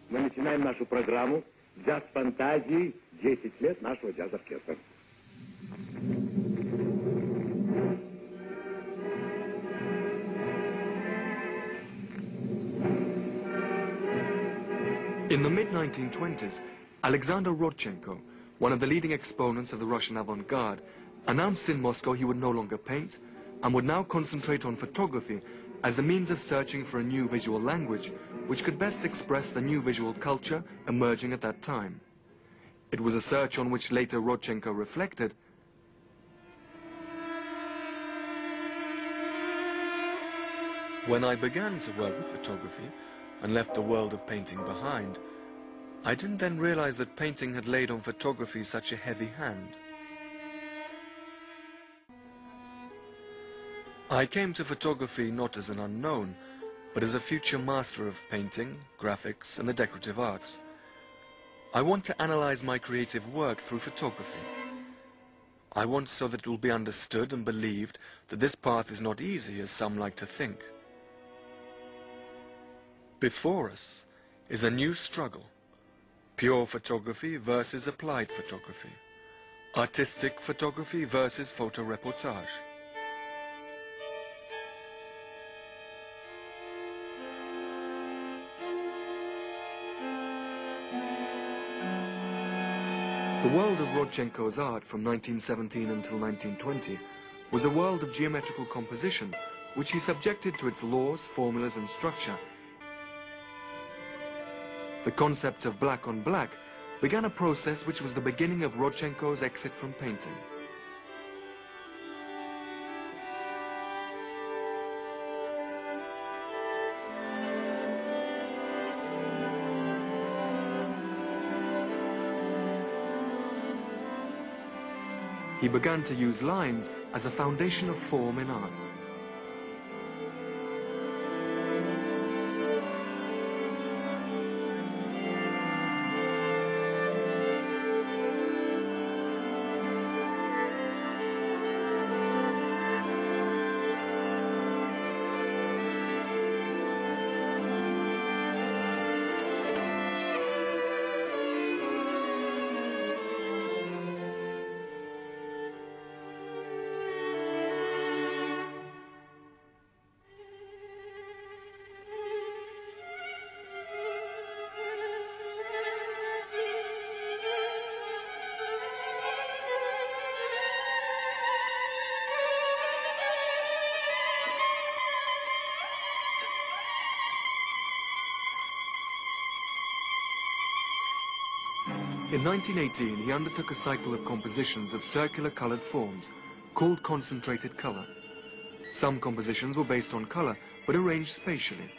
мы начинаем нашу программу «Джаз фантазии. 10 лет нашего джаз-оркестра». In the mid-1920s, Alexander Rodchenko, one of the leading exponents of the Russian avant garde, announced in Moscow he would no longer paint and would now concentrate on photography as a means of searching for a new visual language which could best express the new visual culture emerging at that time. It was a search on which later Rodchenko reflected, "When I began to work with photography and left the world of painting behind, I didn't then realize that painting had laid on photography such a heavy hand. I came to photography not as an unknown, but as a future master of painting, graphics, and the decorative arts. I want to analyze my creative work through photography. I want so that it will be understood and believed that this path is not easy as some like to think. Before us is a new struggle, pure photography versus applied photography, artistic photography versus photoreportage." The world of Rodchenko's art from 1917 until 1920 was a world of geometrical composition which he subjected to its laws, formulas and structure. The concept of black on black began a process which was the beginning of Rodchenko's exit from painting. He began to use lines as a foundation of form in art. In 1918, he undertook a cycle of compositions of circular colored forms, called concentrated color. Some compositions were based on color, but arranged spatially.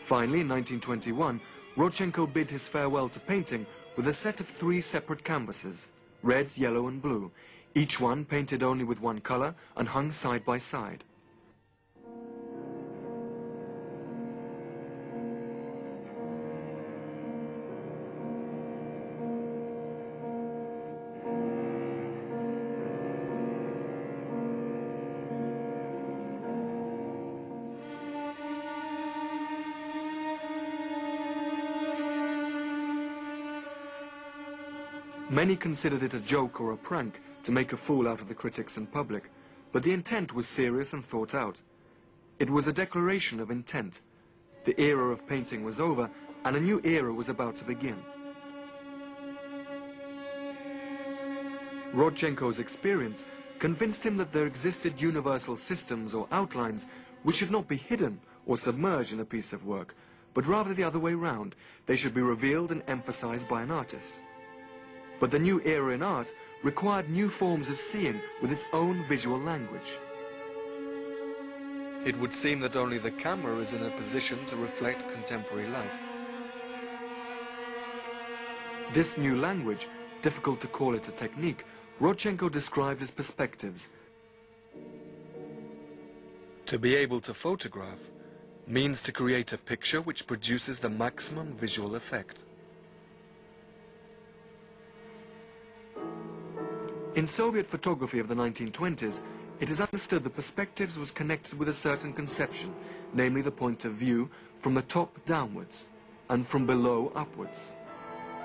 Finally, in 1921, Rodchenko bid his farewell to painting with a set of 3 separate canvases, red, yellow and blue, each one painted only with one color and hung side by side. Many considered it a joke or a prank to make a fool out of the critics and public, but the intent was serious and thought out. It was a declaration of intent. The era of painting was over, and a new era was about to begin. Rodchenko's experience convinced him that there existed universal systems or outlines which should not be hidden or submerged in a piece of work, but rather the other way round. They should be revealed and emphasized by an artist. But the new era in art required new forms of seeing with its own visual language. It would seem that only the camera is in a position to reflect contemporary life. This new language, difficult to call it a technique, Rodchenko described as perspectives. To be able to photograph means to create a picture which produces the maximum visual effect. In Soviet photography of the 1920s, it is understood that perspectives was connected with a certain conception, namely the point of view from the top downwards. and from below upwards.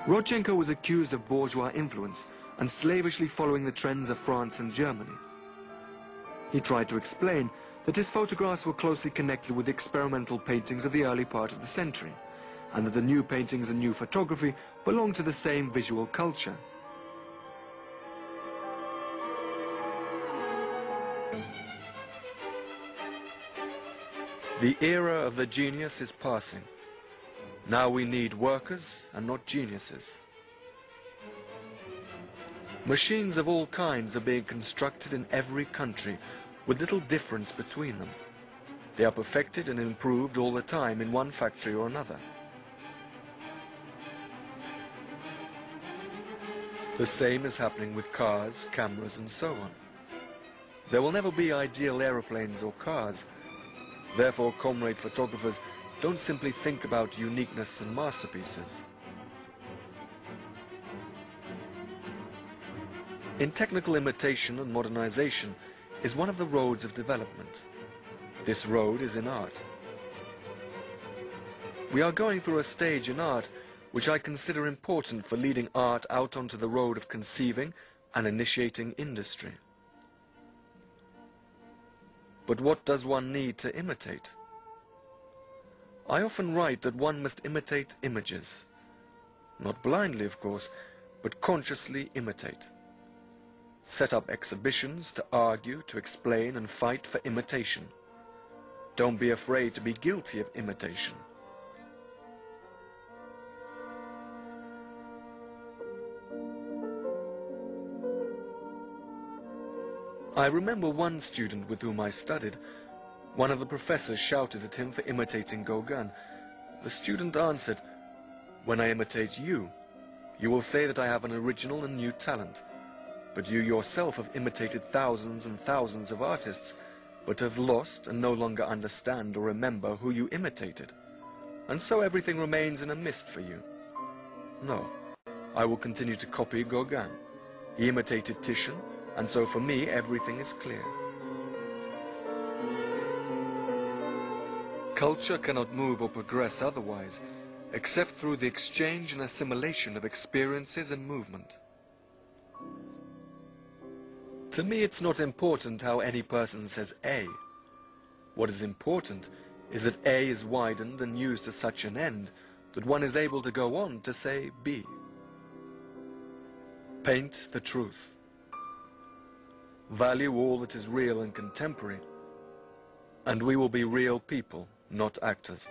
Rodchenko was accused of bourgeois influence and slavishly following the trends of France and Germany. He tried to explain that his photographs were closely connected with the experimental paintings of the early part of the century, and that the new paintings and new photography belonged to the same visual culture. The era of the genius is passing. Now we need workers and not geniuses. Machines of all kinds are being constructed in every country, with little difference between them. They are perfected and improved all the time in one factory or another. The same is happening with cars, cameras, and so on. There will never be ideal aeroplanes or cars. Therefore, comrade photographers, don't simply think about uniqueness and masterpieces. In technical imitation and modernization is one of the roads of development. This road is in art. We are going through a stage in art which I consider important for leading art out onto the road of conceiving and initiating industry. But what does one need to imitate? I often write that one must imitate images. Not blindly, of course, but consciously imitate. Set up exhibitions to argue, to explain, and fight for imitation. Don't be afraid to be guilty of imitation. I remember one student with whom I studied. One of the professors shouted at him for imitating Gauguin. The student answered, "When I imitate you, you will say that I have an original and new talent. But you yourself have imitated thousands and thousands of artists, but have lost and no longer understand or remember who you imitated. And so everything remains in a mist for you. No, I will continue to copy Gauguin. He imitated Titian, and so for me everything is clear." Culture cannot move or progress otherwise, except through the exchange and assimilation of experiences and movement. To me, it's not important how any person says A. What is important is that A is widened and used to such an end that one is able to go on to say B. Paint the truth. Value all that is real and contemporary, and we will be real people, not actors.